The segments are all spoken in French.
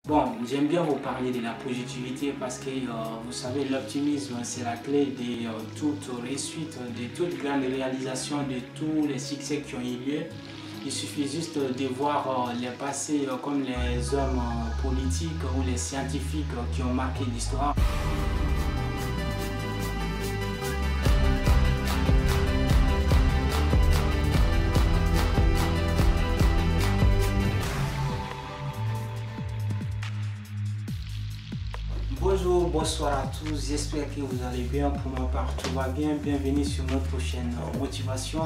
Bon, j'aime bien vous parler de la positivité parce que vous savez, l'optimisme, c'est la clé de toute réussite, de toute grande réalisation, de tous les succès qui ont eu lieu. Il suffit juste de voir les passés comme les hommes politiques ou les scientifiques qui ont marqué l'histoire. Bonjour, bonsoir à tous, j'espère que vous allez bien. Pour ma part, tout va bien. Bienvenue sur notre chaîne Motivation.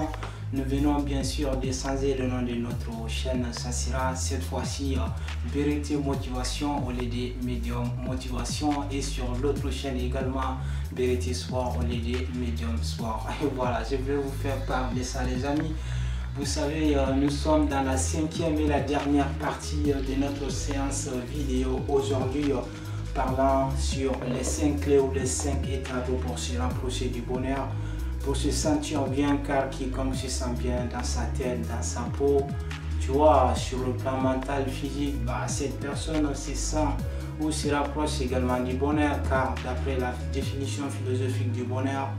Nous venons bien sûr de changer le nom de notre chaîne. Ça sera cette fois-ci Vérité Motivation au lieu de Medium Motivation. Et sur l'autre chaîne également Vérité Sport au lieu de Medium Sport. Et voilà, je vais vous faire part de ça les amis. Vous savez, nous sommes dans la 5e et la dernière partie de notre séance vidéo aujourd'hui. Parlant sur les 5 clés ou les 5 étapes pour se rapprocher du bonheur, pour se sentir bien, car quiconque se sent bien dans sa tête, dans sa peau, tu vois, sur le plan mental, physique, cette personne se sent ou se rapproche également du bonheur, car d'après la définition philosophique du bonheur,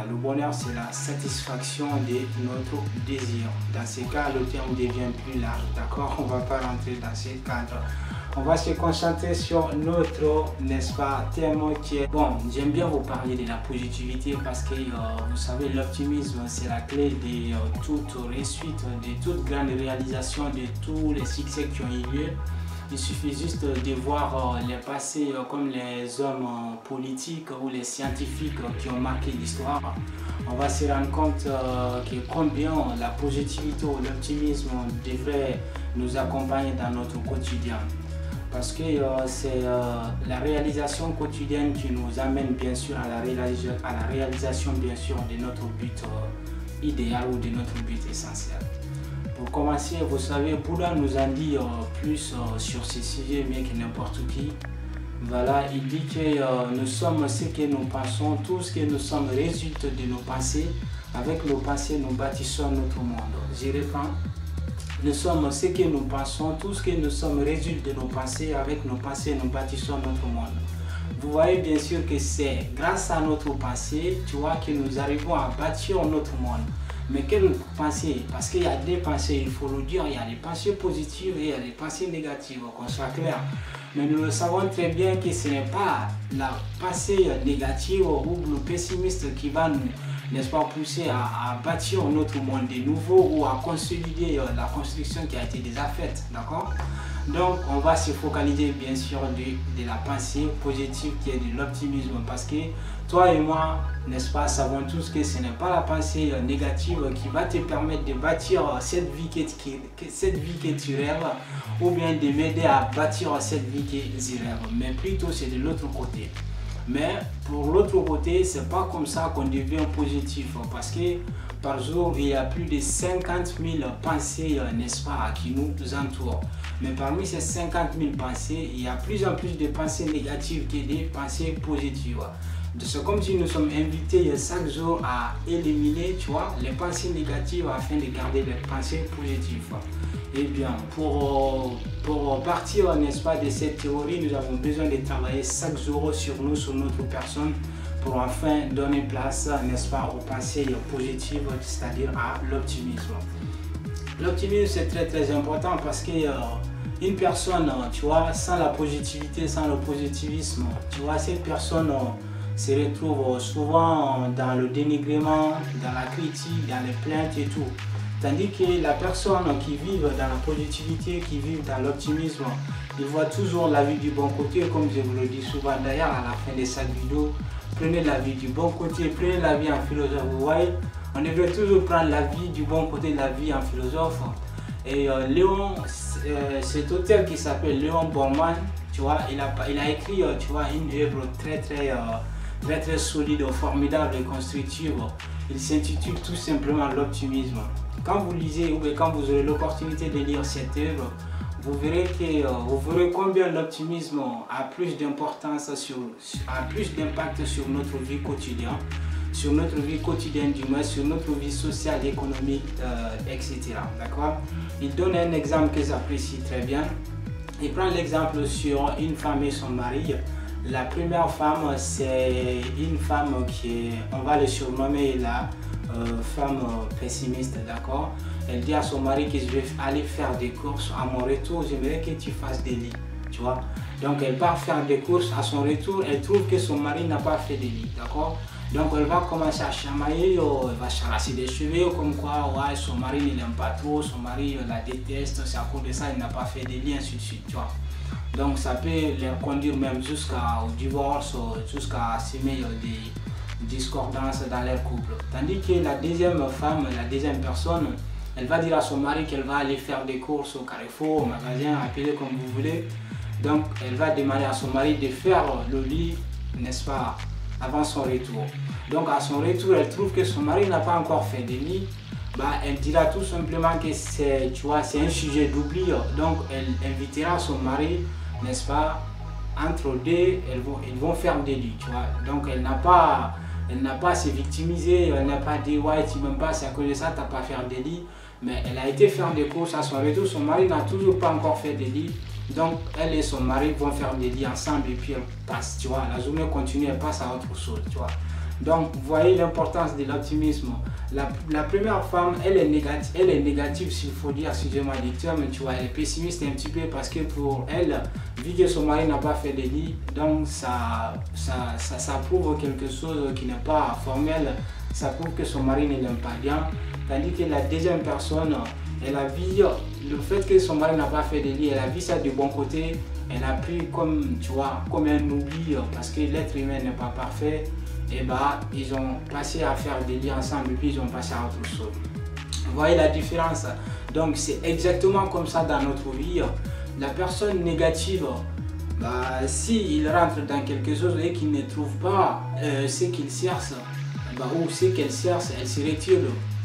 le bonheur c'est la satisfaction de notre désir. Dans ce cas, le terme devient plus large, d'accord? On ne va pas rentrer dans ce cadre. On va se concentrer sur notre, n'est-ce pas, thème qui est... Bon, j'aime bien vous parler de la positivité parce que, vous savez, l'optimisme, c'est la clé de toute réussite, de toute grande réalisation, de tous les succès qui ont eu lieu. Il suffit juste de voir les passés comme les hommes politiques ou les scientifiques qui ont marqué l'histoire. On va se rendre compte que combien la positivité ou l'optimisme devrait nous accompagner dans notre quotidien. Parce que c'est la réalisation quotidienne qui nous amène bien sûr à la réalisation bien sûr de notre but idéal ou de notre but essentiel. Pour commencer, vous savez, Bouddha nous en dit plus sur ce sujet, mais que n'importe qui. Voilà, il dit que nous sommes ce que nous pensons, tout ce que nous sommes résulte de nos pensées. Avec nos pensées, nous bâtissons notre monde. Je reprends. Nous sommes ce que nous pensons, tout ce que nous sommes résulte de nos pensées. Avec nos pensées, nous bâtissons notre monde. Vous voyez bien sûr que c'est grâce à notre pensée, tu vois, que nous arrivons à bâtir notre monde. Mais quelle pensée? Parce qu'il y a des pensées, il faut le dire, il y a des pensées positives et il y a des pensées négatives, qu'on soit clair. Mais nous le savons très bien que ce n'est pas la pensée négative ou le pessimiste qui va nous, n'est-ce pas, pousser à bâtir notre monde de nouveau ou à consolider la construction qui a été déjà faite, d'accord? Donc on va se focaliser bien sûr de la pensée positive qui est de l'optimisme, parce que toi et moi, n'est-ce pas, savons tous que ce n'est pas la pensée négative qui va te permettre de bâtir cette vie que tu rêves, ou bien de m'aider à bâtir cette vie que je rêve, mais plutôt c'est de l'autre côté. Mais pour l'autre côté, c'est pas comme ça qu'on devient positif, parce que par jour, il y a plus de 50 000 pensées, n'est-ce pas, qui nous entourent. Mais parmi ces 50 000 pensées, il y a plus en plus de pensées négatives que des pensées positives. C'est comme si nous sommes invités chaque jour à éliminer, tu vois, les pensées négatives afin de garder les pensées positives. Eh bien, pour partir, n'est-ce pas, de cette théorie, nous avons besoin de travailler chaque jour sur nous, sur notre personne, pour enfin donner place, n'est-ce pas, aux pensées positives, c'est-à-dire à l'optimisme. L'optimisme, c'est très très important parce que une personne, tu vois, sans la positivité, sans le positivisme, tu vois, cette personne se retrouve souvent dans le dénigrement, dans la critique, dans les plaintes et tout. Tandis que la personne qui vit dans la positivité, qui vit dans l'optimisme, il voit toujours la vie du bon côté, comme je vous le dis souvent d'ailleurs à la fin de cette vidéo. Prenez la vie du bon côté, prenez la vie en philosophe. Vous voyez, on devrait toujours prendre la vie du bon côté de la vie en philosophe. Et cet auteur qui s'appelle Léon Borman, tu vois, il a écrit, tu vois, une œuvre très solide, formidable et constructive. Il s'intitule tout simplement L'optimisme. Quand vous lisez ou quand vous aurez l'opportunité de lire cette œuvre, vous verrez combien l'optimisme a plus d'importance, a plus d'impact sur notre vie quotidienne, du moins sur notre vie sociale, économique, etc. D'accord? Il donne un exemple que j'apprécie très bien. Il prend l'exemple sur une femme et son mari. La première femme, c'est une femme qui est, on va le surnommer la femme pessimiste, d'accord? Elle dit à son mari que je vais aller faire des courses. À mon retour, j'aimerais que tu fasses des lits, tu vois? Donc elle part faire des courses. À son retour, elle trouve que son mari n'a pas fait des lits, d'accord? Donc elle va commencer à chamailler, elle va charasser des cheveux, comme quoi ouais, son mari ne l'aime pas trop, son mari la déteste, c'est à cause de ça il n'a pas fait des lits, ainsi de suite, tu vois. Donc ça peut les conduire même jusqu'au divorce, jusqu'à semer des discordances dans leur couple. Tandis que la deuxième femme, la deuxième personne, elle va dire à son mari qu'elle va aller faire des courses au Carrefour, au magasin, appelez comme vous voulez. Donc elle va demander à son mari de faire le lit, n'est-ce pas, avant son retour. Donc à son retour, elle trouve que son mari n'a pas encore fait de lit. Bah, elle dira tout simplement que c'est, tu vois, c'est un sujet d'oubli. Donc elle invitera son mari, n'est-ce pas, entre deux, ils vont faire des lits, tu vois. Donc elle n'a pas à se victimiser, elle n'a pas dit ouais tu m'aimes pas, c'est à cause de ça, tu n'as pas fait des lits. Mais elle a été faire des courses à son retour, son mari n'a toujours pas encore fait des lits. Donc elle et son mari vont faire des lits ensemble et puis elle passe, tu vois, la journée continue, elle passe à autre chose, tu vois. Donc vous voyez l'importance de l'optimisme. La première femme, elle est négative s'il faut dire, excusez-moi du terme, tu vois, elle est pessimiste un petit peu parce que pour elle, vu que son mari n'a pas fait de lit, donc ça prouve quelque chose qui n'est pas formel, ça prouve que son mari ne l'aime pas bien. Tandis que la deuxième personne, elle a vu le fait que son mari n'a pas fait de lit, elle a vu ça du bon côté, elle a pris comme, tu vois, comme un oubli parce que l'être humain n'est pas parfait. Et bah, ils ont passé à faire des lits ensemble et puis ils ont passé à autre chose. Vous voyez la différence? Donc c'est exactement comme ça dans notre vie. La personne négative, bah, s'il rentre dans quelque chose et qu'il ne trouve pas ce qu'il cherche, bah, ou ce qu'elle cherche, elle se retire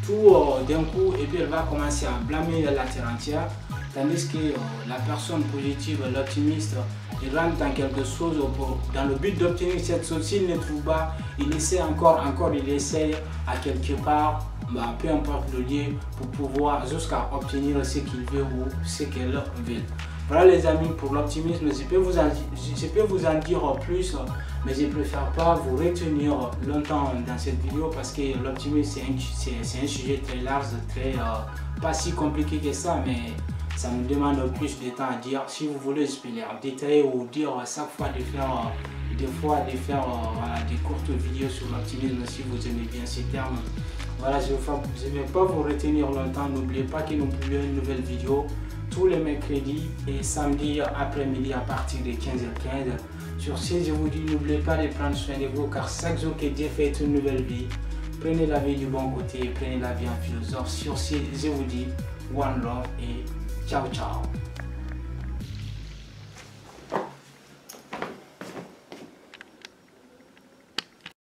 tout d'un coup et puis elle va commencer à blâmer la terre entière. Tandis que la personne positive, l'optimiste, il rentre dans quelque chose dans le but d'obtenir cette chose. S'il ne trouve pas, il essaie encore, il essaie à quelque part, bah, peu importe le lieu, pour pouvoir jusqu'à obtenir ce qu'il veut ou ce qu'elle veut. Voilà les amis pour l'optimisme, je peux vous en dire plus, mais je préfère pas vous retenir longtemps dans cette vidéo parce que l'optimisme c'est un sujet très large, très pas si compliqué que ça, mais ça nous demande plus de temps à dire. Si vous voulez, je peux les détailler ou dire chaque fois de faire voilà, des courtes vidéos sur l'optimisme si vous aimez bien ces termes. Voilà, je ne vais pas vous retenir longtemps. N'oubliez pas que nous publions une nouvelle vidéo tous les mercredis et samedi après-midi à partir de 15h15. Sur ce, je vous dis, n'oubliez pas de prendre soin de vous car chaque jour que Dieu fait une nouvelle vie, prenez la vie du bon côté, prenez la vie en philosophe. Sur ce, je vous dis, one love et ciao ciao.